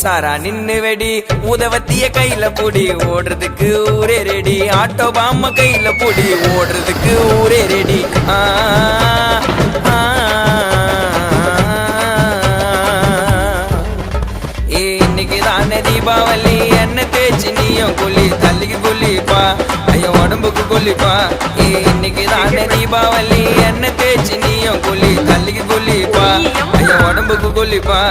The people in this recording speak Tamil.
உசாரா நின்னு வெடி உதவத்திய கையில பொடி ஓடுறதுக்கு ஊரே ரெடி ஆட்டோ பாம கையில பொடி ஓடுறதுக்கு ஊரே ரெடி இன்னைக்கு தானே தீபாவளி என்ன தேய்ச்சி நீயும் குள்ளி தள்ளிக்கு குள்ளிப்பா ஐயோ உடம்புக்கு குள்ளிப்பா இன்னைக்கு தானே தீபாவளி என்ன தேய்ச்சி நீயும் குள்ளி தள்ளிக்கு குள்ளிப்பா ஐயோ உடம்புக்கு குள்ளிப்பா